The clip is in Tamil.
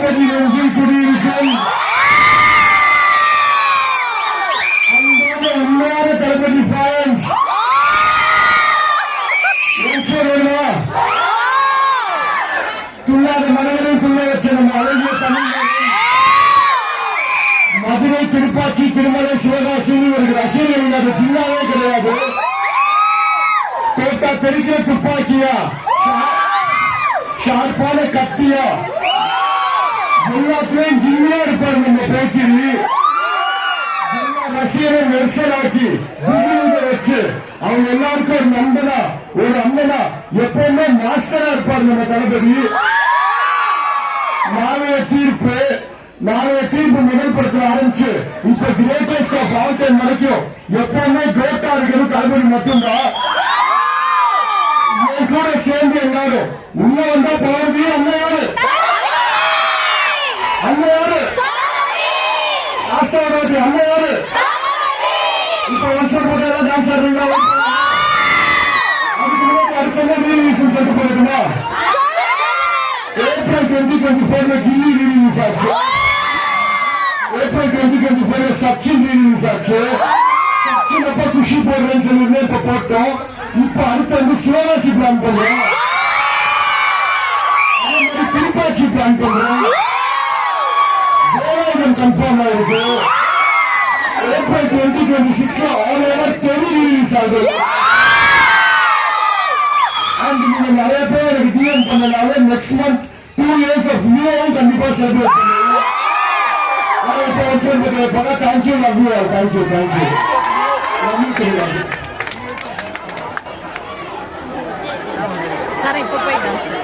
தளபதி நெஞ்சில் குடியிருக்கும் அன்பான உண்மையான தளபதி ஃபேன்ஸ் துள்ளாத மனங்களை துள்ள வச்ச நம்ம அழகிய தமிழ் மதுரை, திருப்பாச்சி, திருமலை, சிவகாசி இவர்கள் ரசிகர்கள் இல்லாத ஜில்லாவே கிடையாது. தோட்டா தெரிக்கிற துப்பாக்கியா, ஷார்ப்பான கத்தியா, எல்லாத்துலயும் ஜில்லியா இருப்பார் நம்ம பேச்சில். ரசிகரை நெரிசலாக்கி வச்சு அவங்க எல்லாருக்கும் ஒரு நண்பனா ஒரு அண்ணனா எப்பவுமே மாஸ்டரா இருப்பார் நம்ம தளபதி. நாளைய தீர்ப்பு முதல் படத்துல ஆரம்பிச்சு இப்ப கிரேட்டஸ்ட் ஆஃப் ஆல் டைம் வரைக்கும் எப்பவுமே கிரேட்டா இருக்கிறது தளபதி மட்டும்தான். என் கூட சேர்ந்து எல்லாரும் உள்ள வந்தா போறது அண்ணையாரு ஆசாவாதி அண்ணையாரு. இப்ப வருஷம் போட்டா டான்ஸ் ஆடுறீங்களா? அதுக்கு முன்னாடி அடுத்த ரீலிமிஷன் சொல்லிட்டு போயிருக்குமா? ஏப்ரல் 2024 கில்லி ரீலிமிஸ் ஆச்சு. ஏப்ரல் 2024 சச்சின் ரீலிமிஸ் ஆச்சு. சச்சின் அப்ப குஷி போடுறேன்னு சொல்லி இப்ப போட்டோம். இப்ப அடுத்து வந்து சிவகாசி பிளான் பண்றோம். அதே மாதிரி திருப்பாச்சி பிளான் பண்றோம். வேலாயுதம் கன்ஃபார்ம் ஆயிருக்கு. ஏப்ரல் 2026 ஆல் ஓவர் தெரு ரிலீஸ் ஆகுது. அண்ட் நீங்க நிறைய பேர் எனக்கு டிஎம் பண்ணனால நெக்ஸ்ட் மந்த் 2 years ஆஃப் நியூவும் கண்டிப்பா செலிப்ரேட் பண்ணுவோம். Thank you, love you all. Thank you. Sir இப்போ போயிட்டேன்.